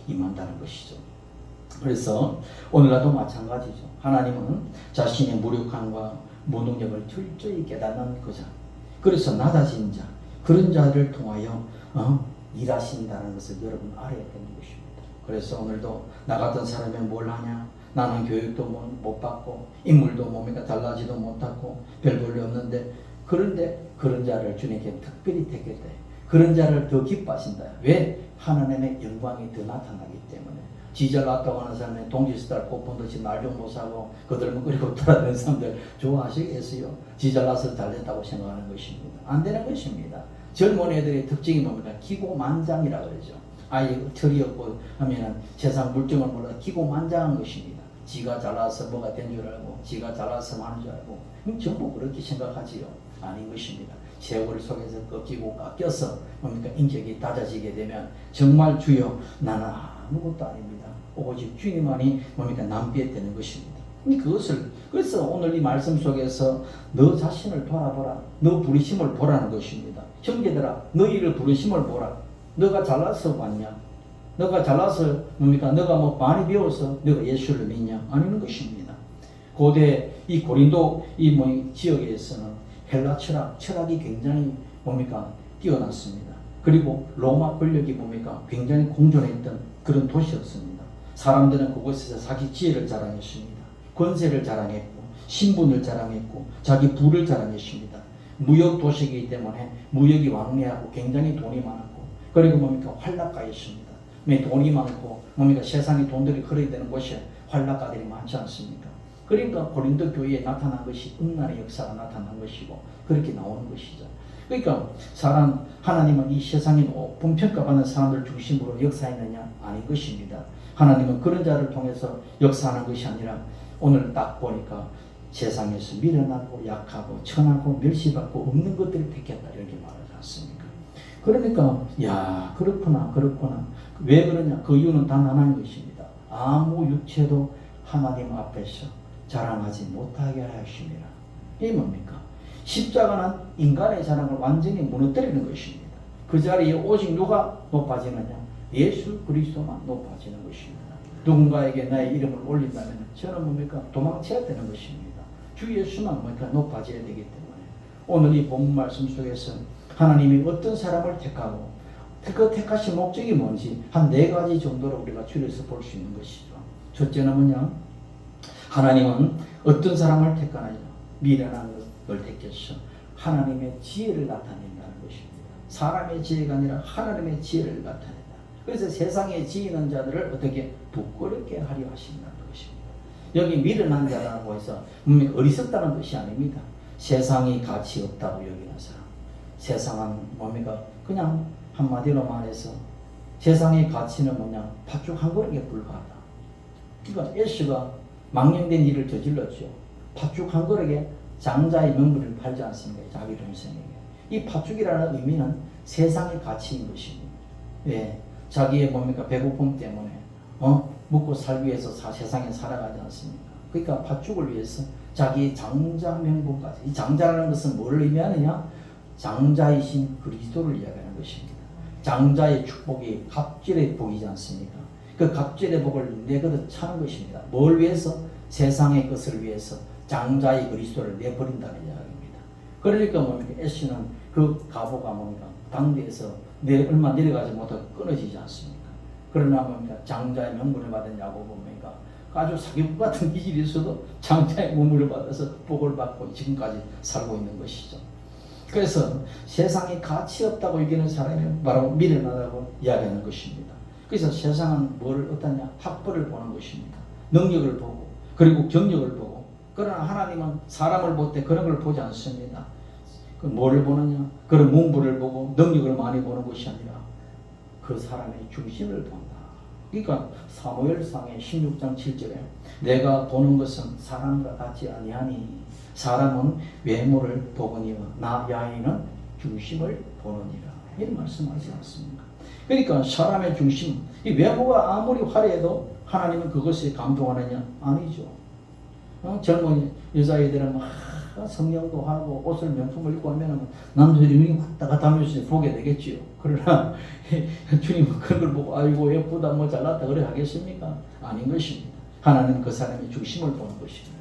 임한다는 것이죠. 그래서 오늘날도 마찬가지죠. 하나님은 자신의 무력함과 무능력을 철저히 깨닫는 거죠. 그래서 낮아진 자, 그런 자를 통하여 일하신다는 것을 여러분 알아야 되는 것입니다. 그래서 오늘도 나 같은 사람이 뭘 하냐? 나는 교육도 못 받고 인물도 뭡니까 달라지도 못하고 별 볼일 없는데, 그런데 그런 자를 주님께 특별히 택했다. 그런 자를 더 기뻐하신다. 왜? 하나님의 영광이 더 나타나기 때문에. 지 잘났다고 하는 사람이 동지스달 꽃본듯이 날 좀 못 사고 그들은 그리고 돌아다니는 사람들 좋아하시겠어요? 지 잘나서 잘됐다고 생각하는 것입니다. 안 되는 것입니다. 젊은 애들의 특징이 뭡니까? 기고만장이라 그러죠. 아예 철이 없고 하면은 세상 물정을 몰라 기고만장한 것입니다. 지가 잘나서 뭐가 된 줄 알고 지가 잘나서 하는 줄 알고 전부 그렇게 생각하지요. 아닌 것입니다. 세월 속에서 꺾이고 깎여서 뭡니까? 인격이 낮아지게 되면 정말 주여 나는 아무것도 아닙니다. 오직 주님만이 뭡니까? 남비에 되는 것입니다. 그것을 그래서 오늘 이 말씀 속에서 너 자신을 돌아보라. 너 부르심을 보라는 것입니다. 형제들아 너희를 부르심을 보라. 너가 잘나서 왔냐? 너가 잘나서 뭡니까? 너가 뭐 많이 배워서 너가 예수를 믿냐? 아니는 것입니다. 고대 이 고린도 이 지역에서는 헬라 철학이 굉장히 뭡니까? 뛰어났습니다. 그리고 로마 권력이 뭡니까? 굉장히 공존했던 그런 도시였습니다. 사람들은 그곳에서 자기 지혜를 자랑했습니다. 권세를 자랑했고 신분을 자랑했고 자기 부를 자랑했습니다. 무역 도시이기 때문에 무역이 왕래하고 굉장히 돈이 많았고 그리고 뭡니까? 활락가였습니다. 돈이 많고 뭡니까? 세상에 돈들이 흘러야 되는 곳에 활락가들이 많지 않습니까? 그러니까 고린도 교회에 나타난 것이 음란의 역사가 나타난 것이고 그렇게 나오는 것이죠. 그러니까 하나님은 이 세상에 높은 평가받는 사람들 중심으로 역사했느냐? 아닌 것입니다. 하나님은 그런 자를 통해서 역사하는 것이 아니라 오늘 딱 보니까 세상에서 미련하고 약하고 천하고 멸시받고 없는 것들을 택했다 이렇게 말하지 않습니까? 그러니까 그렇구나 왜 그러냐? 그 이유는 단 하나인 것입니다. 아무 육체도 하나님 앞에서 자랑하지 못하게 하심이라. 이게 뭡니까? 십자가는 인간의 자랑을 완전히 무너뜨리는 것입니다. 그 자리에 오직 누가 높아지느냐? 예수 그리스도만 높아지는 것입니다. 누군가에게 나의 이름을 올린다면 저는 뭡니까? 도망쳐야 되는 것입니다. 주 예수만 뭡니까? 높아져야 되기 때문에 오늘 이 본문 말씀 속에서 하나님이 어떤 사람을 택하고 그 택하신 목적이 뭔지 한 4가지 정도로 우리가 줄여서 볼 수 있는 것이죠. 첫째는 뭐냐? 하나님은 어떤 사람을 택하느냐? 미련한 걸 택해서 하나님의 지혜를 나타낸다는 것입니다. 사람의 지혜가 아니라 하나님의 지혜를 나타낸다. 그래서 세상에 지혜 있는 자들을 어떻게 부끄럽게 하려 하신다는 것입니다. 여기 미련한 자라고 해서 어리석다는 뜻이 아닙니다. 세상이 가치 없다고 여기는 사람. 세상은 뭡니까? 그냥 한마디로 말해서 세상의 가치는 뭐냐? 팥죽 한 그릇에 불과하다. 그러니까 에스가 망령된 일을 저질렀죠. 팥죽 한 그릇에 장자의 명분을 팔지 않습니까? 자기 동생에게. 이 팥죽이라는 의미는 세상의 가치인 것입니다. 왜? 자기의 뭡니까? 배고픔 때문에 먹고 살기 위해서 세상에 살아가지 않습니까? 그러니까 팥죽을 위해서 자기의 장자 명분까지. 이 장자라는 것은 뭐를 의미하느냐? 장자이신 그리스도를 이야기하는 것입니다. 장자의 축복이 갑절의 복이지 않습니까? 그 갑절의 복을 내거듯 차는 것입니다. 뭘 위해서? 세상의 것을 위해서 장자의 그리스도를 내버린다는 이야기입니다. 그러니까 뭡니까? 에스는 그 가보가 뭡니까? 당대에서 얼마 내려가지 못하고 끊어지지 않습니까? 그러나 뭡니까? 장자의 명분을 받은 야고보 뭡니까? 아주 사기꾼 같은 기질이 있어도 장자의 문물을 받아서 복을 받고 지금까지 살고 있는 것이죠. 그래서 세상에 가치 없다고 여기는 사람이 바로 미련하다고 이야기하는 것입니다. 그래서 세상은 뭘 어떠냐? 학벌을 보는 것입니다. 능력을 보고 그리고 경력을 보고. 그러나 하나님은 사람을 볼 때 그런 걸 보지 않습니다. 그 뭐를 보느냐? 그런 문부를 보고 능력을 많이 보는 것이 아니라 그 사람의 중심을 본다. 그러니까 사무엘상의 16장 7절에 내가 보는 것은 사람과 같지 아니하니 사람은 외모를 보거니와 나 야인은 중심을 보느니라. 이런 말씀하지 않습니까? 그러니까 사람의 중심, 이 외모가 아무리 화려해도 하나님은 그것에 감동하느냐? 아니죠. 젊은 여자애들은 막 성령도 하고 옷을 명품을 입고 하면 남들이 눈이 확 담으시 보게 되겠지요. 그러나 주님은 그런 걸 보고 아이고 예쁘다 뭐 잘났다 그래 하겠습니까? 아닌 것입니다. 하나님 그 사람의 중심을 보는 것입니다.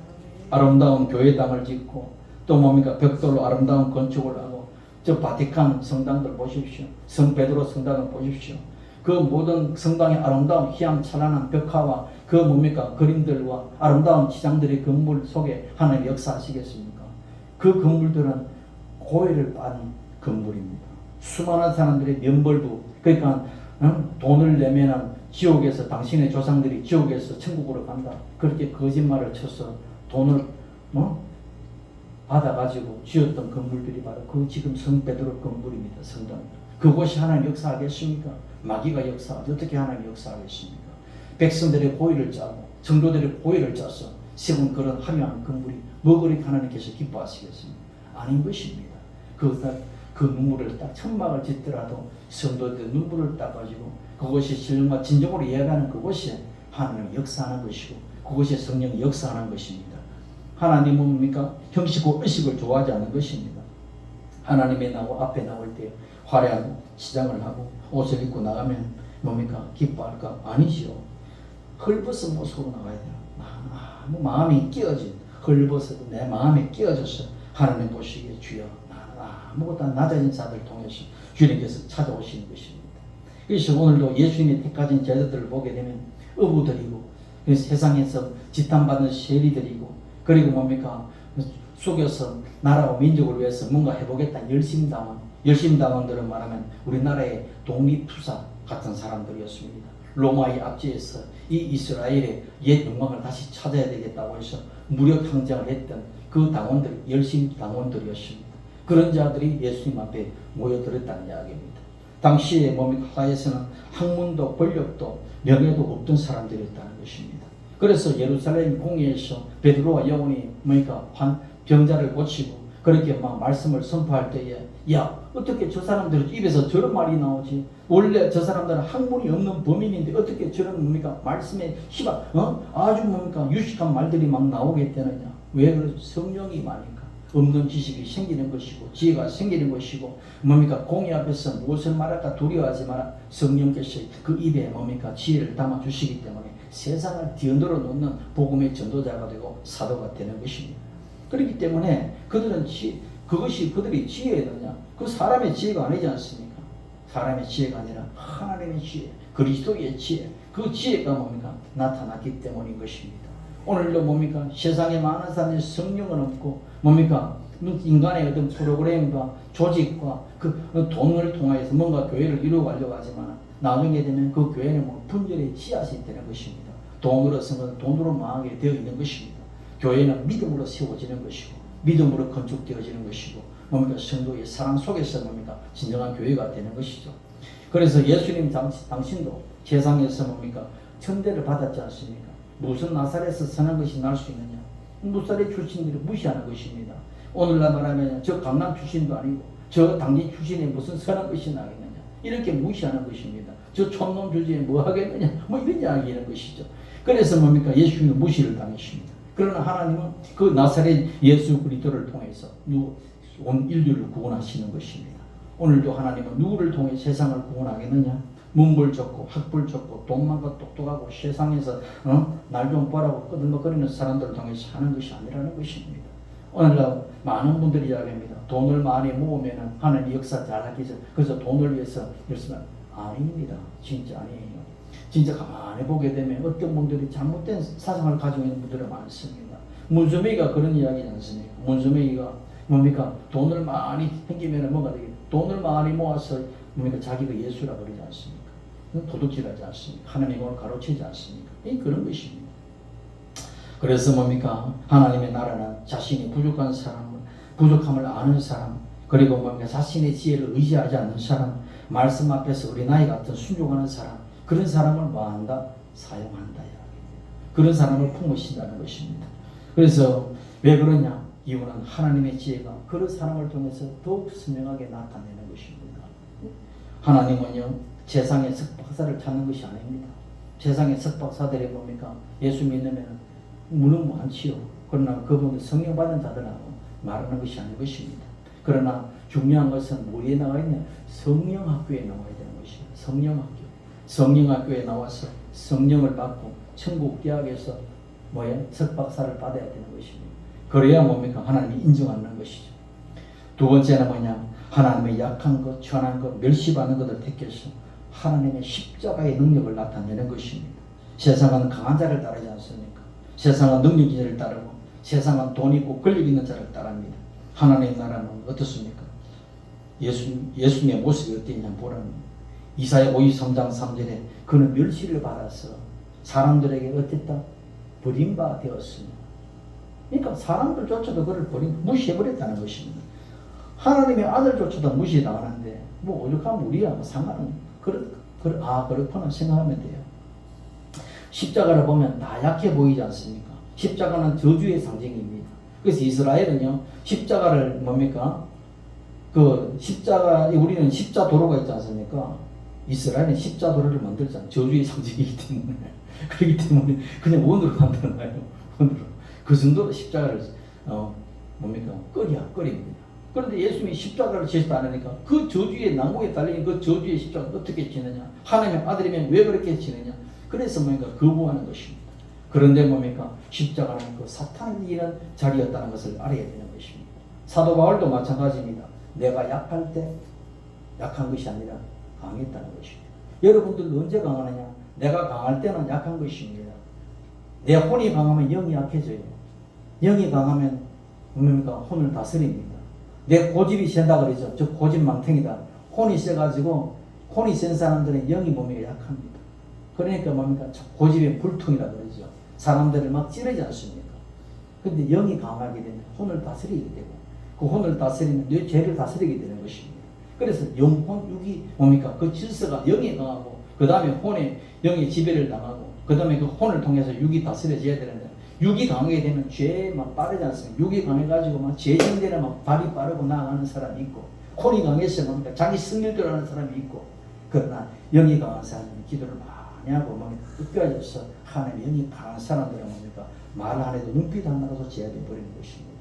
아름다운 교회당을 짓고 또 뭡니까 벽돌로 아름다운 건축을 하고 저 바티칸 성당들 보십시오. 성 베드로 성당을 보십시오. 그 모든 성당의 아름다운 희양찬란한 벽화와 그 뭡니까 그림들과 아름다운 지장들의 건물 속에 하나님 역사하시겠습니까? 그 건물들은 고해를 빤 건물입니다. 수많은 사람들의 면벌부 그러니까 돈을 내면은 지옥에서 당신의 조상들이 지옥에서 천국으로 간다. 그렇게 거짓말을 쳐서 돈을 받아가지고 지었던 건물들이 바로 그 지금 성 베드로 건물입니다. 성당. 그곳이 하나님 역사하겠습니까? 마귀가 역사하지 어떻게 하나님 역사하겠습니까? 백성들의 보위를 짜고 성도들의 보위를 짜서 세운 그런 화려한 건물이 뭐 그렇게 하나님께서 기뻐하시겠습니까? 아닌 것입니다. 그 눈물을 딱 천막을 짓더라도 성도들 눈물을 닦아가지고 그것이 신령과 진정으로 이해하는 그것이 하나님의 역사하는 것이고 그것이 성령의 역사하는 것입니다. 하나님은 뭡니까? 형식과 의식을 좋아하지 않는 것입니다. 하나님의 앞에 나올 때 화려한 시장을 하고 옷을 입고 나가면 뭡니까? 기뻐할까? 아니지요. 헐벗은 모습으로 나가야 돼요. 아무 마음이 끼어진 헐벗어도 내 마음에 끼어져서 하나님 보시기에 주여 아무것도 안 낮아진 자들 통해서 주님께서 찾아오시는 것입니다. 그래서 오늘도 예수님이 택하신 제자들을 보게 되면 어부들이고 세상에서 지탄받는 세리들이고 그리고 뭡니까 속여서 나라와 민족을 위해서 뭔가 해보겠다 열심당원들은 말하면 우리나라의 독립투사 같은 사람들이었습니다. 로마의 압제에서 이 이스라엘의 옛 영광을 다시 찾아야 되겠다고 해서 무력 항쟁을 했던 그 당원들이 열심 당원들이었습니다. 그런 자들이 예수님 앞에 모여들었다는 이야기입니다. 당시에 뭡니까 하에서는 학문도 권력도 명예도 없던 사람들이었다는 것입니다. 그래서 예루살렘 공회에서 베드로와 요한이 뭡니까 병자를 고치고 그렇게 막 말씀을 선포할 때에 야 어떻게 저 사람들 입에서 저런 말이 나오지? 원래 저 사람들은 학문이 없는 범인인데 어떻게 저런 뭡니까 말씀에 아주 뭡니까 유식한 말들이 막 나오게 되느냐? 왜 그래? 성령이 많으니까 없는 지식이 생기는 것이고 지혜가 생기는 것이고 뭡니까 공의 앞에서 무엇을 말할까 두려워하지 마라. 성령께서 그 입에 뭡니까 지혜를 담아 주시기 때문에 세상을 뒤흔들어 놓는 복음의 전도자가 되고 사도가 되는 것입니다. 그렇기 때문에 그들은 그것이 그들이 지혜느냐? 그 사람의 지혜가 아니지 않습니까? 사람의 지혜가 아니라 하나님의 지혜, 그리스도의 지혜, 그 지혜가 뭡니까? 나타났기 때문인 것입니다. 오늘도 뭡니까? 세상에 많은 사람들이 성령은 없고 뭡니까? 인간의 어떤 프로그램과 조직과 그 돈을 통해서 뭔가 교회를 이루어가려고 하지만 나중에 되면 그 교회는 뭐 분열의 씨앗이 되는 것입니다. 돈으로서는 돈으로 망하게 되어 있는 것입니다. 교회는 믿음으로 세워지는 것이고 믿음으로 건축되어지는 것이고 뭡니까? 성도의 사랑 속에서 뭡니까? 진정한 교회가 되는 것이죠. 그래서 예수님 당신도 세상에서 뭡니까? 천대를 받았지 않습니까? 무슨 나사렛에서 선한 것이 날 수 있느냐? 나사렛 출신들이 무시하는 것입니다. 오늘날 말하면 저 강남 출신도 아니고 저 당진 출신에 무슨 선한 것이 나겠느냐? 이렇게 무시하는 것입니다. 저 촌놈 주제에 뭐 하겠느냐? 뭐 이런 이야기하는 것이죠. 그래서 뭡니까? 예수님은 무시를 당했습니다. 그러나 하나님은 그 나사렛 예수 그리스도를 통해서 온 인류를 구원하시는 것입니다. 오늘도 하나님은 누구를 통해 세상을 구원하겠느냐? 문벌 좋고 학벌 좋고 돈 많고 똑똑하고 세상에서 날 좀 보라고 끄덕거리는 사람들을 통해서 하는 것이 아니라는 것입니다. 오늘날 많은 분들이 이야기합니다. 돈을 많이 모으면 하나님 역사 잘하기 전 그래서 돈을 위해서 열심히 아닙니다. 진짜 아니에요. 진짜 가만히 보게 되면 어떤 분들이 잘못된 사상을 가지고 있는 분들이 많습니다. 문수매기가 그런 이야기지 않습니까? 문수매기가 뭡니까? 돈을 많이 생기면 뭔가 되겠다. 돈을 많이 모아서 뭡니까? 자기가 예수라 그러지 않습니까? 도둑질하지 않습니까? 하나님을 가로채지 않습니까? 그런 것입니다. 그래서 뭡니까? 하나님의 나라는 자신이 부족한 사람, 부족함을 아는 사람, 그리고 뭡니까? 자신의 지혜를 의지하지 않는 사람, 말씀 앞에서 어린아이 같은 순종하는 사람, 그런 사람을 뭐한다? 사용한다. 그런 사람을 품으신다는 것입니다. 그래서 왜 그러냐? 이유는 하나님의 지혜가 그런 사람을 통해서 더욱 선명하게 나타내는 것입니다. 하나님은요, 세상의 석박사를 찾는 것이 아닙니다. 세상의 석박사들이 뭡니까? 예수 믿으면 무능무한치요. 그러나 그분은 성령 받은 자들하고 말하는 것이 아닌 것입니다. 그러나 중요한 것은 뭐에 나와 있냐? 성령학교에 나와야 되는 것입니다. 성령학교. 성령학교에 나와서 성령을 받고 천국 대학에서 석박사를 받아야 되는 것입니다. 그래야 뭡니까? 하나님이 인정하는 것이죠. 두 번째는 뭐냐? 하나님의 약한 것, 천한 것, 멸시받는 것을 택해서 하나님의 십자가의 능력을 나타내는 것입니다. 세상은 강한 자를 따르지 않습니까? 세상은 능력 있는 자를 따르고 세상은 돈 있고 권력 있는 자를 따릅니다. 하나님의 나라는 어떻습니까? 예수님의 모습이 어땠냐 보라는 이사야 53장 3절에 그는 멸시를 받아서 사람들에게 어땠다? 버림바 되었으며, 그러니까 사람들조차도 그를 무시해버렸다는 것입니다. 하나님의 아들조차도 무시당하는데 뭐 오죽하면 우리야 상관은 그렇구나 생각하면 돼요. 십자가를 보면 다 약해 보이지 않습니까? 십자가는 저주의 상징입니다. 그래서 이스라엘은요 십자가를 뭡니까? 우리는 십자도로가 있지 않습니까? 이스라엘은 십자도로를 만들잖아요. 저주의 상징이기 때문에. 그렇기 때문에 그냥 원으로 만들어놔요. 원으로. 그 정도로 십자가를 꺼립니다. 그런데 예수님이 십자가를 지시도 않으니까 그 저주의 나무에 달린 그 저주의 십자가를 어떻게 지느냐? 하나님의 아들이면 왜 그렇게 지느냐? 그래서 거부하는 것입니다. 그런데 십자가는 그 사탄이 이기는 자리였다는 것을 알아야 되는 것입니다. 사도 바울도 마찬가지입니다. 내가 약할 때 약한 것이 아니라 강했다는 것입니다. 여러분들 언제 강하느냐? 내가 강할 때는 약한 것입니다. 내 혼이 강하면 영이 약해져요. 영이 강하면 혼을 다스립니다. 내 고집이 센다 그러죠. 저 고집 망탱이다. 혼이 세가지고 혼이 센 사람들은 영이 약합니다. 그러니까 고집의 불통이라 그러죠. 사람들을 막 찌르지 않습니까? 근데 영이 강하게 되면 혼을 다스리게 되고 그 혼을 다스리면 내 죄를 다스리게 되는 것입니다. 그래서 영혼, 육이 그 질서가 영이 강하고 그 다음에 영의 지배를 당하고 그 다음에 그 혼을 통해서 육이 다스려져야 되는데 육이 강하게 되면 죄에 빠르지 않습니까? 육이 강해가지고 죄정대로 발이 빠르고 나아가는 사람이 있고 혼이 강해서 자기 승리대로 하는 사람이 있고 그러나 영이 강한 사람은 기도를 많이 하고 끝까지 서 하나님의 영이 강한 사람들은 말 안 해도 눈빛 안 나가서 제압해 버리는 것입니다.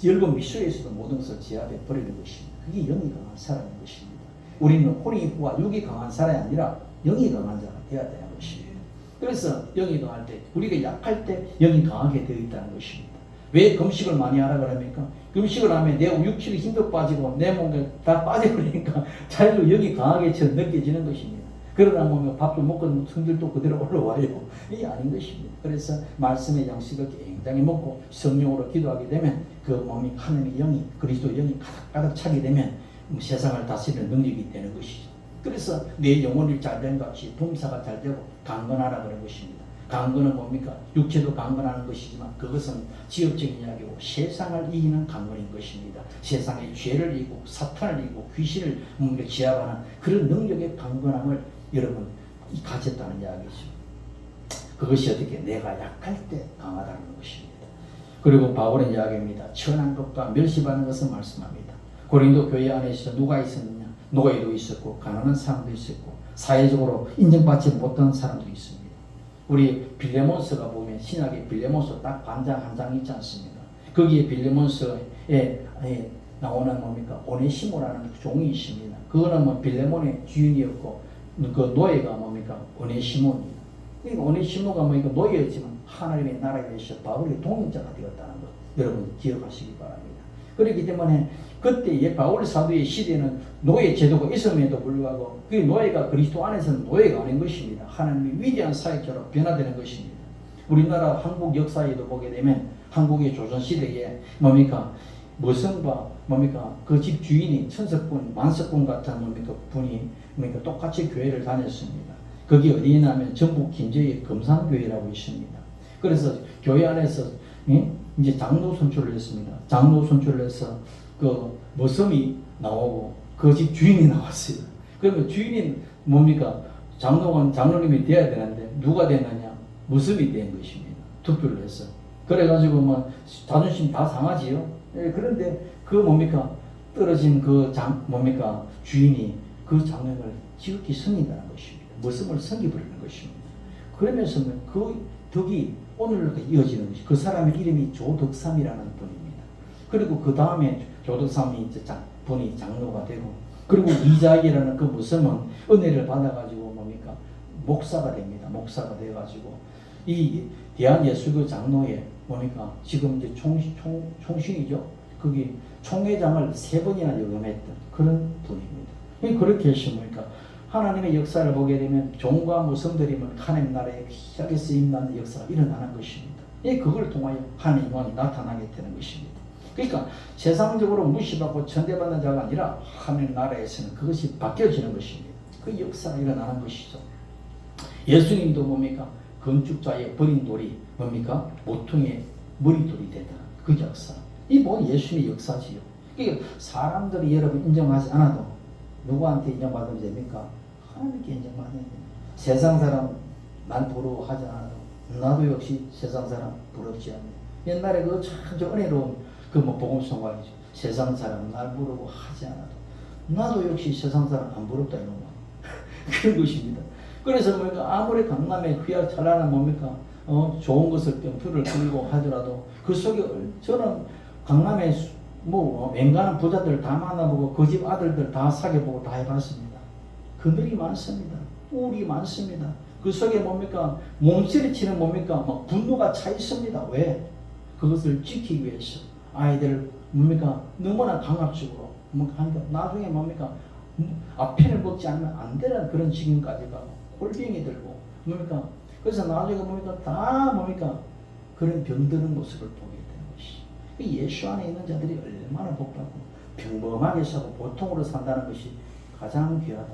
엷은 미수에서도 모든 것을 제압해 버리는 것입니다. 그게 영이 강한 사람인 것입니다. 우리는 혼이와 육이 강한 사람이 아니라 영이 강한 자가 되어야 되는 것입니다. 그래서 영이 강할 때, 우리가 약할 때 영이 강하게 되어 있다는 것입니다. 왜 금식을 많이 하라 그럽니까? 금식을 하면 내 육체의 힘도 빠지고 내 몸에 다 빠져버리니까 자기도 영이 강하게 느껴지는 것입니다. 그러다 보면 밥도 먹고 성질도 그대로 올라와요. 이게 아닌 것입니다. 그래서 말씀의 양식을 굉장히 먹고 성령으로 기도하게 되면 그 몸이 하나님의 영이 그리스도 영이 가득 차게 되면 세상을 다스리는 능력이 되는 것이죠. 그래서 내 영혼이 잘된 같이 범사가 잘 되고 강건하라 그런 것입니다. 강건은 육체도 강건하는 것이지만 그것은 지역적인 이야기고 세상을 이기는 강건인 것입니다. 세상의 죄를 이기고 사탄을 이기고 귀신을 제압하는 그런 능력의 강건함을 여러분 가졌다는 이야기죠. 그것이 어떻게 내가 약할 때 강하다는 것입니다. 그리고 바울의 이야기입니다. 천한 것과 멸시받는 것을 말씀합니다. 고린도 교회 안에서 누가 있었느냐? 노예도 있었고 가난한 사람도 있었고 사회적으로 인정받지 못한 사람도 있습니다. 우리 빌레몬서가 보면 신약의 빌레몬서 딱 반장 한 장 있지 않습니까? 거기에 빌레몬서에 나오는 오네시모라는 종이 있습니다. 그거는 빌레몬의 주인이었고 그 노예가 오네시모입니다. 그러니까 오네시모가 노예였지만 하나님의 나라에 대해서 바울의 동행자가 되었다는 것 여러분 기억하시기 바랍니다. 그렇기 때문에 그때 바울 사도의 시대는 노예 제도가 있음에도 불구하고 그 노예가 그리스도 안에서는 노예가 아닌 것입니다. 하나님의 위대한 사역자로 변화되는 것입니다. 우리나라 한국 역사에도 보게 되면 한국의 조선시대에 머성과 그 집 주인이 천석군, 만석군 같은 분이 똑같이 교회를 다녔습니다. 거기 어디냐면 전북 김제의 금산교회라고 있습니다. 그래서 교회 안에서 이제 장로 선출을 했습니다. 장로 선출을 해서 그 머슴이 나오고 그 집 주인이 나왔어요. 그러면 주인이 장로님이 돼야 되는데 누가 됐느냐? 머슴이 된 것입니다. 투표를 해서. 그래가지고 자존심 다 상하지요. 그런데 떨어진 주인이 그 장면을 지극히 섬긴다는 것입니다. 머슴을 섬겨버리는 것입니다. 그러면서 그 덕이 오늘로 이어지는 것이 그 사람의 이름이 조덕삼이라는 분입니다. 그리고 그 다음에 교도삼이 이제 분이 장로가 되고, 그리고 이자익이라는 그 무성은 은혜를 받아가지고 뭡니까? 목사가 됩니다. 목사가 돼가지고 이 대한예수교 장로회 뭡니까? 지금 이제 총신이죠. 거기 총회장을 3번이나 역임했던 그런 분입니다. 그렇게 했습니까? 하나님의 역사를 보게 되면 종과 무성들이면 하나님 나라에 귀하게 쓰임받는 역사가 일어나는 것입니다. 그걸 통하여 하나님의 영광이 나타나게 되는 것입니다. 그러니까 세상적으로 무시받고 천대받는 자가 아니라 하나님 나라에서는 그것이 바뀌어지는 것입니다. 그 역사가 일어나는 것이죠. 예수님도 뭡니까? 건축자의 버린 돌이 뭡니까? 모퉁이의 머리돌이 되다. 그 역사. 이 뭐 예수님의 역사지요. 그러니까 사람들이 여러분 인정하지 않아도 누구한테 인정받으면 됩니까? 하나님께 인정받아야 됩니다. 세상 사람 날 부러워하지 않아도 나도 역시 세상 사람 부럽지 않네. 옛날에 그 참 은혜로운 그 뭐 복음성화이죠. 세상 사람 날 부러워하지 않아도 나도 역시 세상 사람 안 부럽다 이런 거. 그런 것입니다. 그래서 뭡니까? 아무리 강남에 귀하 찬란한 뭡니까? 좋은 것을 병투를 들고 하더라도 그 속에 저는 강남에 뭐 맹간한 부자들 다 만나보고 그 집 아들들 다 사귀어보고 다 해봤습니다. 그들이 많습니다. 우울이 많습니다. 그 속에 뭡니까? 몸서리치는 뭡니까? 막 분노가 차 있습니다. 왜? 그것을 지키기 위해서 아이들을 뭡니까? 너무나 강압적으로 하니까 나중에 뭡니까? 앞편을 먹지 않으면 안 되는 그런 지경까지 가고 꼴병이 들고 뭡니까? 그래서 나중에 뭡니까? 다 뭡니까? 그런 병드는 모습을 보게 되는 것이. 예수 안에 있는 자들이 얼마나 복받고 평범하게 사고 보통으로 산다는 것이 가장 귀하다.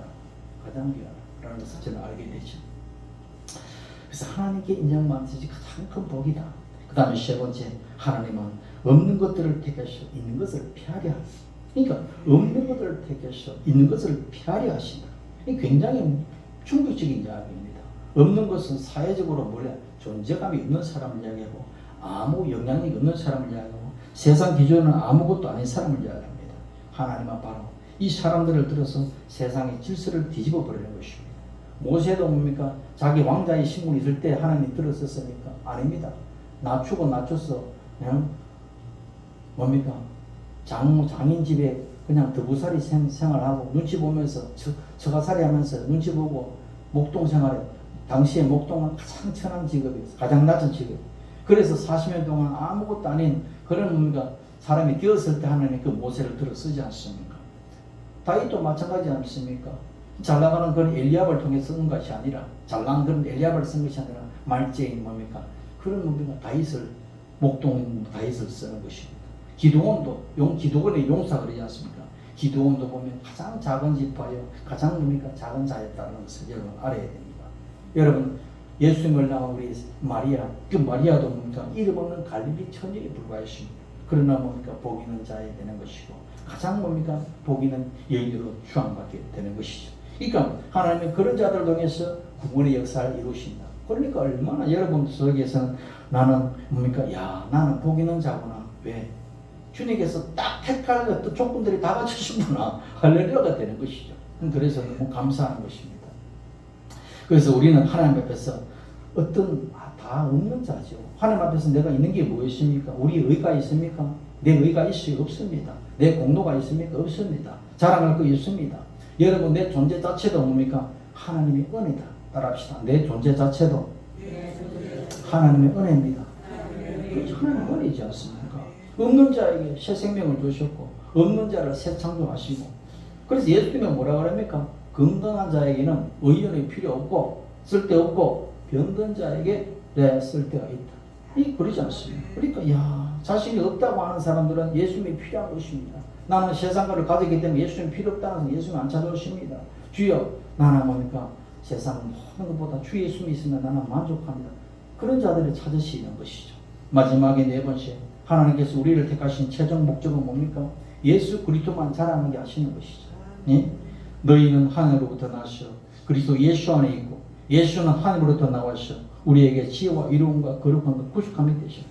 가장 귀하다라는 것을 저는 알게 되죠. 그래서 하나님께 인정받는 것이 가장 큰 복이다. 그 다음에 세 번째, 하나님은 없는 것들을 택하셔 있는 것을 피하려 하신다. 그러니까 없는 것들을 택하셔 있는 것을 피하려 하신다. 이 굉장히 충격적인 이야기입니다. 없는 것은 사회적으로 몰래 존재감이 없는 사람을 이야기하고 아무 영향력이 없는 사람을 이야기하고 세상 기준은 아무것도 아닌 사람을 이야기합니다. 하나님은 바로 이 사람들을 들어서 세상의 질서를 뒤집어 버리는 것입니다. 모세도 뭡니까? 자기 왕자의 신분이 있을 때 하나님이 들었었습니까? 아닙니다. 낮추고 낮춰서 그냥 뭡니까? 장인 집에 그냥 더부살이 생활하고 눈치 보면서 처가살이 하면서 눈치 보고 목동 생활에 당시에 목동은 가장 천한 직업이었어요. 가장 낮은 직업. 그래서 40년 동안 아무것도 아닌 그런 뭡니까? 사람이 되었을 때 하나님이 그 모세를 들어 쓰지 않습니까? 다윗도 마찬가지 않습니까? 잘 나가는 그런 엘리압을 통해 쓴 것이 아니라 잘난 그런 엘리압을 쓴 것이 아니라 말제인 뭡니까? 그런 뭡니까? 다윗을 목동 다윗을 쓰는 것입니다. 기드온도 기드온의 용사 그러지 않습니까? 기드온도 보면 가장 작은 지파요, 가장 뭡니까? 작은 자였다는 것을 여러분 알아야 됩니다. 여러분 예수님을 낳은 우리 마리아, 그 마리아도 뭡니까? 이름 없는 갈릴리 처녀에 불과했습니다. 그러나 뭡니까? 복 있는 자에 되는 것이고 가장 뭡니까? 복 있는 여인으로 추앙받게 되는 것이죠. 그러니까 하나님은 그런 자들을 통해서 구원의 역사를 이루신다. 그러니까 얼마나 여러분 속에서는 나는 뭡니까? 야, 나는 복 있는 자구나. 왜? 주님께서 딱 택할 어떤 조건들이 다 갖추신구나. 할렐루야가 되는 것이죠. 그래서 너무 감사한 것입니다. 그래서 우리는 하나님 앞에서 어떤 다 없는 자죠. 하나님 앞에서 내가 있는 게 무엇입니까? 우리 의가 있습니까? 내 의가 있어요? 없습니다. 내 공로가 있습니까? 없습니다. 자랑할 거 있습니다. 여러분 내 존재 자체도 뭡니까? 하나님의 은혜다. 따라합시다. 내 존재 자체도 하나님의 은혜입니다. 하나님의 은혜이지 않습니까? 없는 자에게 새 생명을 주셨고 없는 자를 새 창조하시고 그래서 예수님은 뭐라 그럽니까? 건강한 자에게는 의원이 필요 없고 쓸데없고 병든 자에게 쓸데가 있다. 그러지 않습니까? 그러니까 자신이 없다고 하는 사람들은 예수님이 필요한 것입니다. 나는 세상과를 가졌기 때문에 예수님 필요 없다는 것은 예수님 안 찾아오십니다. 주여 나는 뭡니까? 세상 모든 것보다 주 예수님이 있으면 나는 만족합니다. 그런 자들을 찾으시는 것이죠. 마지막에 네 번째 하나님께서 우리를 택하신 최종 목적은 뭡니까? 예수 그리스도만 자랑하게 하시는 것이죠. 예? 너희는 하늘로부터 나셔 그리스도 예수 안에 있고 예수는 하늘로부터 나와서 우리에게 지혜와 이로움과 거룩함과 구속함이 되셔.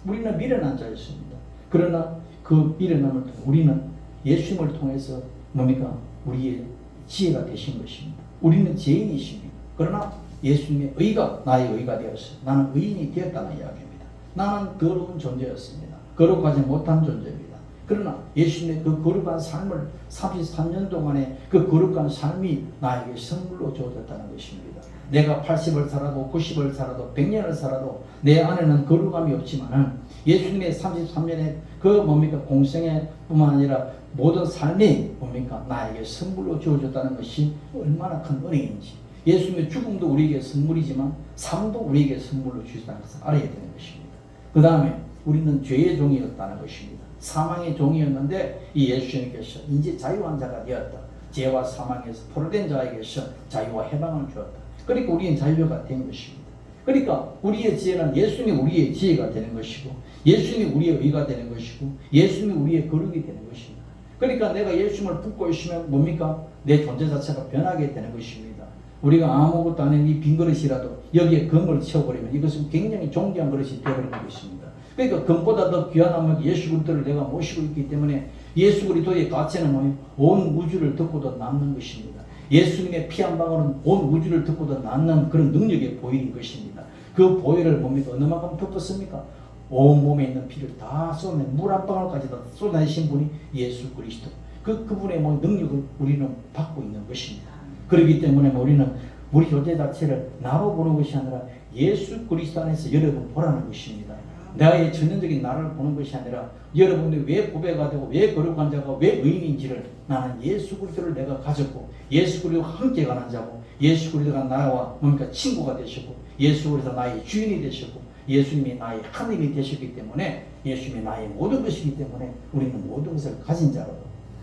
우리는 미련한 자였습니다. 그러나 그 미련함을 통해 우리는 예수님을 통해서 뭡니까? 우리의 지혜가 되신 것입니다. 우리는 죄인이십니다. 그러나 예수님의 의가 나의 의가 되었어. 나는 의인이 되었다는 이야기입니다. 나는 더러운 존재였습니다. 거룩하지 못한 존재입니다. 그러나 예수님의 그 거룩한 삶을 33년 동안에 그 거룩한 삶이 나에게 선물로 주어졌다는 것입니다. 내가 80을 살아도 90을 살아도 100년을 살아도 내 안에는 거룩함이 없지만 예수님의 33년의 그 뭡니까 공생애 뿐만 아니라 모든 삶이 뭡니까 나에게 선물로 주어졌다는 것이 얼마나 큰 은혜인지, 예수님의 죽음도 우리에게 선물이지만 삶도 우리에게 선물로 주셨다는 것을 알아야 되는 것입니다. 그 다음에 우리는 죄의 종이었다는 것입니다. 사망의 종이었는데 이 예수님께서 이제 자유한 자가 되었다. 죄와 사망에서 포로된 자에게서 자유와 해방을 주었다. 그러니까 우리는 자유가 된 것입니다. 그러니까 우리의 지혜는 예수님이 우리의 지혜가 되는 것이고, 예수님이 우리의 의가 되는 것이고, 예수님이 우리의 거룩이 되는 것입니다. 그러니까 내가 예수님을 붙고 있으면 뭡니까? 내 존재 자체가 변하게 되는 것입니다. 우리가 아무것도 아닌 이 빈 그릇이라도 여기에 금을 채워버리면 이것은 굉장히 존귀한 그릇이 되어버리는 것입니다. 그러니까 금보다 더 귀한 예수 그리스도를 내가 모시고 있기 때문에 예수 그리스도의 가치는 뭐예요? 온 우주를 덮고도 남는 것입니다. 예수님의 피 한 방울은 온 우주를 덮고도 남는 그런 능력의 보혈인 것입니다. 그 보혈을 뭡니까? 어느 만큼 덮었습니까? 온 몸에 있는 피를 다 쏟아내 물 한 방울까지 다 쏟아내신 분이 예수 그리스도. 그분의 능력을 우리는 받고 있는 것입니다. 그렇기 때문에 우리는 우리 존재 자체를 나로 보는 것이 아니라 예수 그리스도 안에서 여러분 보라는 것입니다. 나의 전형적인 나를 보는 것이 아니라 여러분이 왜 보배가 되고 왜 거룩한 자가 왜 의인인지를 나는 예수 그리스도를 내가 가졌고, 예수 그리스도와 함께 가는 자고, 예수 그리스도가 나와 뭡니까 친구가 되셨고, 예수 그리스도가 나의 주인이 되셨고, 예수님이 나의 하나님이 되셨기 때문에 예수님이 나의 모든 것이기 때문에 우리는 모든 것을 가진 자로,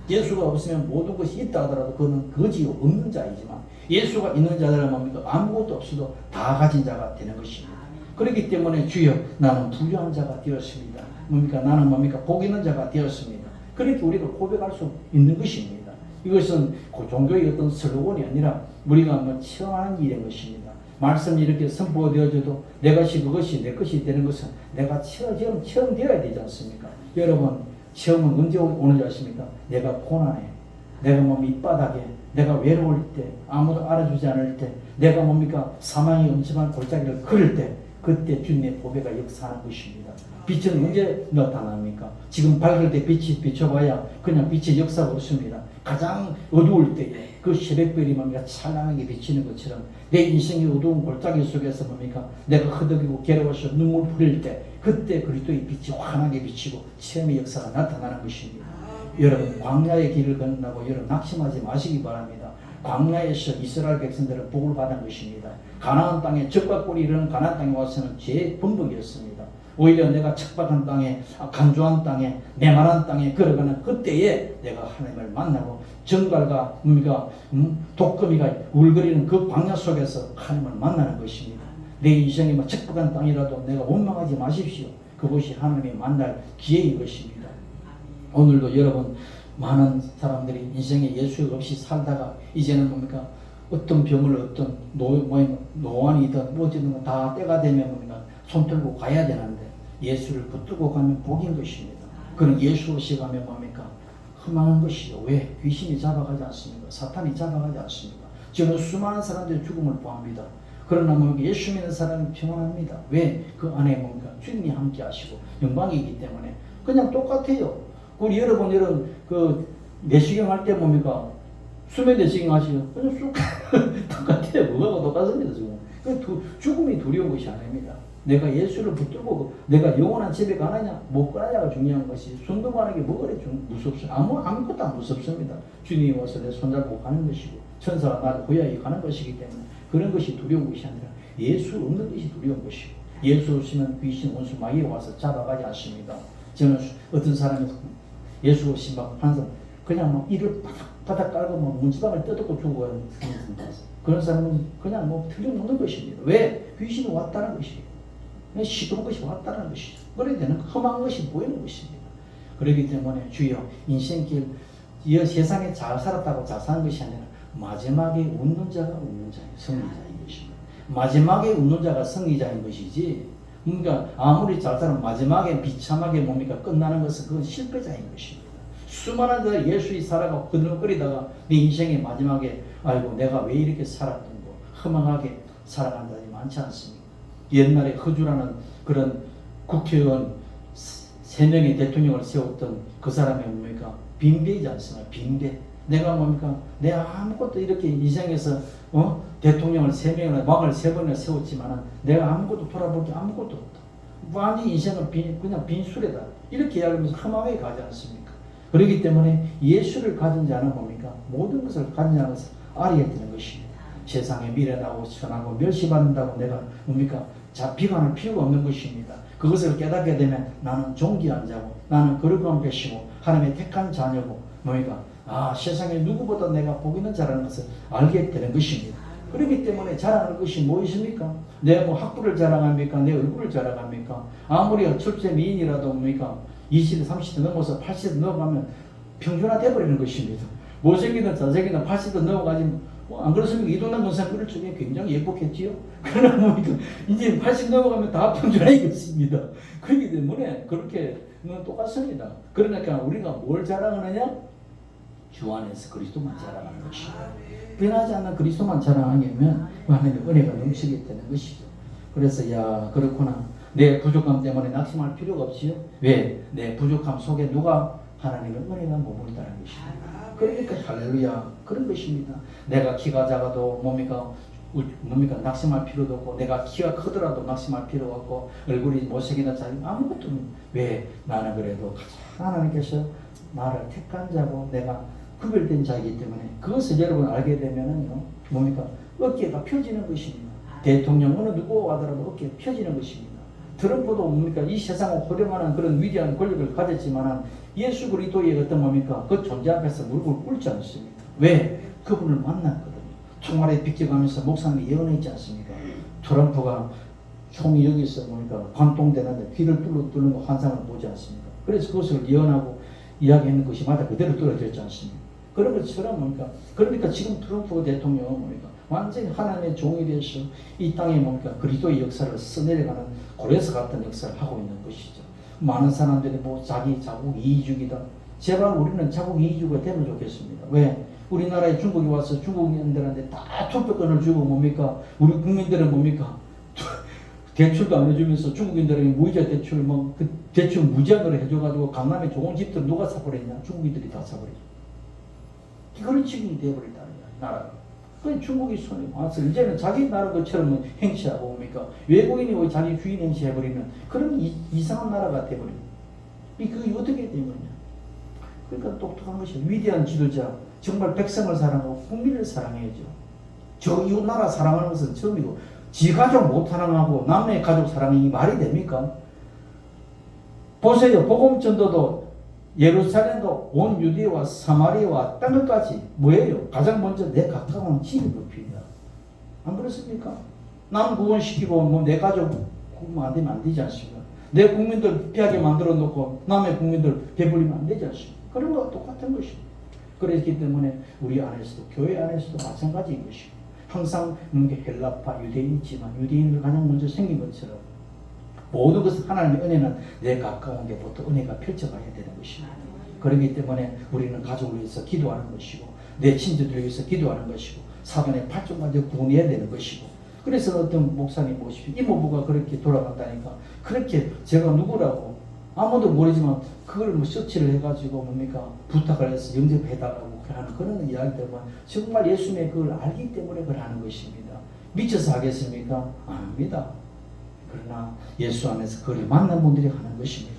예수가 없으면 모든 것이 있다 하더라도 그는 거지 없는 자이지만 예수가 있는 자들은 뭡니까 아무것도 없어도 다 가진 자가 되는 것입니다. 그렇기 때문에 주여 나는 부유한 자가 되었습니다. 뭡니까 나는 뭡니까 복 있는 자가 되었습니다. 그렇게 우리가 고백할 수 있는 것입니다. 이것은 그 종교의 어떤 슬로건이 아니라 우리가 체험하는 일인 것입니다. 말씀이 이렇게 선포되어져도 내 것이 그것이 내 것이 되는 것은 내가 체험되어야 되지 않습니까? 여러분 체험은 언제 오는지 아십니까? 내가 고난해, 내가 밑바닥에, 내가 외로울 때, 아무도 알아주지 않을 때, 내가 사망이 엄침한 골짜기를 걸을 때, 그때 주님의 보배가 역사하는 것입니다. 빛은 언제 나타납니까? 지금 밝을 때 빛이 비춰봐야 그냥 빛의 역사가 없습니다. 가장 어두울 때에 그 새벽별이 찬란하게 비치는 것처럼 내 인생의 어두운 골짜기 속에서 내가 허덕이고 괴로워서 눈물 흘릴 때 그때 그리스도의 빛이 환하게 비치고 체험의 역사가 나타나는 것입니다. 여러분 광야의 길을 걷는다고 여러분 낙심하지 마시기 바랍니다. 광야에서 이스라엘 백성들은 복을 받은 것입니다. 가나안 땅에 적과 꿀이 이르는 가나안 땅에 와서는 죄의 범벅이었습니다. 오히려 내가 척박한 땅에, 간조한 땅에, 메마른 땅에 걸어가는 그때에 내가 하나님을 만나고 정갈과 독거미가 울거리는 그 광야 속에서 하나님을 만나는 것입니다. 내 인생이 척박한 땅이라도 내가 원망하지 마십시오. 그것이 하나님이 만날 기회인 것입니다. 오늘도 여러분 많은 사람들이 인생에 예수 없이 살다가 이제는 어떤 병을 어떤 노안이든 뭐든 다 때가 되면 손 들고 가야 되는데 예수를 붙들고 가면 복인 것입니다. 그런 예수 없이 가면 허망한 것이죠. 왜? 귀신이 잡아가지 않습니까? 사탄이 잡아가지 않습니까? 저는 수많은 사람들이 죽음을 보합니다. 그러나 예수 믿는 사람이 평안합니다. 왜? 그 안에 주님이 함께 하시고 영광이기 때문에 그냥 똑같아요. 우리 여러분 내시경 할 때 수면 내시경 하시죠? 그냥 쑥 똑같아요. 뭐가 똑같습니다. 지금 죽음이 두려운 것이 아닙니다. 내가 예수를 붙들고 내가 영원한 집에 가느냐 못 가느냐가 중요한 것이 손도 가는 게 뭐가 그래 무섭습니다. 아무것도 안 무섭습니다. 주님이 와서 내 손잡고 가는 것이고 천사가 나를 호야히 가는 것이기 때문에 그런 것이 두려운 것이 아니라 예수 없는 것이 두려운 것이고, 예수 없으면 귀신 원수 마귀가 와서 잡아가지 않습니다. 저는 어떤 사람이 예수 없이 항상 그냥 이를 바닥 깔고 문지방을 뜯고 죽어가는 그런 사람은 그냥 틀림없는 것입니다. 왜? 귀신이 왔다는 것이에요. 시도한 것이 왔다는 것이죠. 그래야 되는 험한 것이 보이는 것입니다. 그렇기 때문에 주여 인생길 이 세상에 잘 살았다고 잘 사는 것이 아니라 마지막에 웃는 자가 웃는 자예요. 승리자인 것입니다. 마지막에 웃는 자가 승리자인 것이지 아무리 잘 살면 마지막에 비참하게 끝나는 것은 그건 실패자인 것입니다. 수많은 자가 예수의 살아가고 그들거리다가 네 인생의 마지막에 아이고 내가 왜 이렇게 살았던 거 허망하게 살아간 자들이 많지 않습니까? 옛날에 허주라는 그런 국회의원 세 명의 대통령을 세웠던 그 사람이 뭡니까? 빈배이지 않습니까? 빈배. 내가 뭡니까? 내가 아무것도 이렇게 이생에서 대통령을 세 명이나 왕을 세 번이나 세웠지만은 내가 아무것도 돌아볼 게 아무것도 없다. 완전 인생은 그냥 빈수레다. 이렇게 이야기하면서 험하게 가지 않습니까? 그렇기 때문에 예수를 가진 자는 뭡니까? 모든 것을 가진 자는 것을 알아야 되는 것입니다. 세상에 미련하고 천하고 멸시받는다고 내가 뭡니까? 비관할 필요가 없는 것입니다. 그것을 깨닫게 되면 나는 존귀한 자고 나는 거룩한 배시고 하나님의 택한 자녀고 뭡니까? 세상에 누구보다 내가 복 있는 자라는 것을 알게 되는 것입니다. 그렇기 때문에 자랑하는 것이 무엇입니까? 내가 뭐 학부를 자랑합니까? 내 얼굴을 자랑합니까? 아무리 철제 미인이라도 뭡니까? 20대, 30대 넘어서 80대 넘어가면 평준화 되어버리는 것입니다. 못생기든 잘생기든 80대 넘어가지 안 그렇습니까? 이동남 권사님 그럴 적에 굉장히 예뻤겠지요? 그러나 뭡니까? 이제 80 넘어가면 다 평준화이겠습니다. 그렇기 때문에 그렇게 똑같습니다. 그러니까 우리가 뭘 자랑하느냐? 주 안에서 그리스도만 자랑하는 것이죠. 변하지 않는 그리스도만 자랑하면 하나님의 은혜가 넘치게 되는 것이죠. 그래서 그렇구나. 내 부족함 때문에 낙심할 필요가 없지요. 왜? 내 부족함 속에 누가 하나님의 은혜가 머무른다는 것입니다. 그러니까 할렐루야 그런 것입니다. 내가 키가 작아도 뭡니까 낙심할 필요도 없고 내가 키가 크더라도 낙심할 필요가 없고 얼굴이 못생기다 자기 아무것도 없는. 왜? 나는 그래도 가장 하나님께서 나를 택한 자고 내가 구별된 자이기 때문에 그것을 여러분 알게 되면은요 뭡니까 어깨가 펴지는 것입니다. 대통령 어느 누구와 하더라도 어깨가 펴지는 것입니다. 트럼프도 뭡니까 이 세상을 호령하는 그런 위대한 권력을 가졌지만은 예수 그리스도의 어떤 뭡니까 그 존재 앞에서 무릎을 꿇지 않습니다. 왜? 그분을 만났거든요. 총알에 비껴가면서 목사님이 예언했지 않습니까? 트럼프가 총이 여기서 뭡니까 관통되는데 귀를 뚫는 거 환상을 보지 않습니까? 그래서 그것을 예언하고 이야기하는 것이 맞아 그대로 떨어졌지 않습니까? 그런 것처럼 뭡니까? 그러니까 지금 트럼프 대통령은 뭡니까? 완전히 하나님의 종이 되어서 이 땅에 뭡니까? 그리스도의 역사를 써내려가는 고레스 같은 역사를 하고 있는 것이죠. 많은 사람들이 자기 자국 이주기다. 제발 우리는 자국 이주가 되면 좋겠습니다. 왜? 우리나라에 중국이 와서 중국인들한테 다 투표권을 주고 뭡니까? 우리 국민들은 뭡니까? 대출도 안 해주면서 중국인들에게 무이자 대출 그 대출 무제한으로 해줘가지고 강남에 좋은 집들 누가 사버렸냐? 중국인들이 다 사버리죠. 그런 지경이 되어버렸다 나라가. 그 중국이 손에 와서 이제는 자기 나라 것처럼 행시하고 뭡니까? 외국인이 왜 자기 주인 행시해버리면 그런 이상한 나라가 되어버립니다. 그게 어떻게 된 거냐? 그러니까 똑똑한 것이 위대한 지도자, 정말 백성을 사랑하고 국민을 사랑해야죠. 이 나라 사랑하는 것은 처음이고 지 가족 못 사랑하고 남의 가족 사랑이 말이 됩니까? 보세요. 복음 전도도 예루살렘도 온 유대와 사마리아와 땅 끝까지 뭐예요? 가장 먼저 내 가까운 집이 뽑힙니다. 안 그렇습니까? 남 구원시키고 내 가족 구원 안 되면 안 되지 않습니까? 내 국민들 피하게 만들어 놓고 남의 국민들 배불리면 안 되지 않습니까? 그런 거와 똑같은 것입니다. 그렇기 때문에 우리 안에서도 교회 안에서도 마찬가지인 것입니다. 항상 헬라파 유대인이지만 유대인을 가장 먼저 생긴 것처럼 모든 것은 하나님의 은혜는 내 가까운 데부터 은혜가 펼쳐가야 되는 것입니다. 그렇기 때문에 우리는 가족을 위해서 기도하는 것이고 내 친구들을 위해서 기도하는 것이고 사돈의 팔종까지 구원해야 되는 것이고 그래서 어떤 목사님 모시고 이모부가 그렇게 돌아간다니까 그렇게 제가 누구라고 아무도 모르지만 그걸 서치를 해가지고 부탁을 해서 영접해달라고 하는 그런 이야기들만 정말 예수님의 그걸 알기 때문에 그걸 하는 것입니다. 미쳐서 하겠습니까? 아닙니다. 그러나 예수 안에서 그를 만난 분들이 하는 것입니다.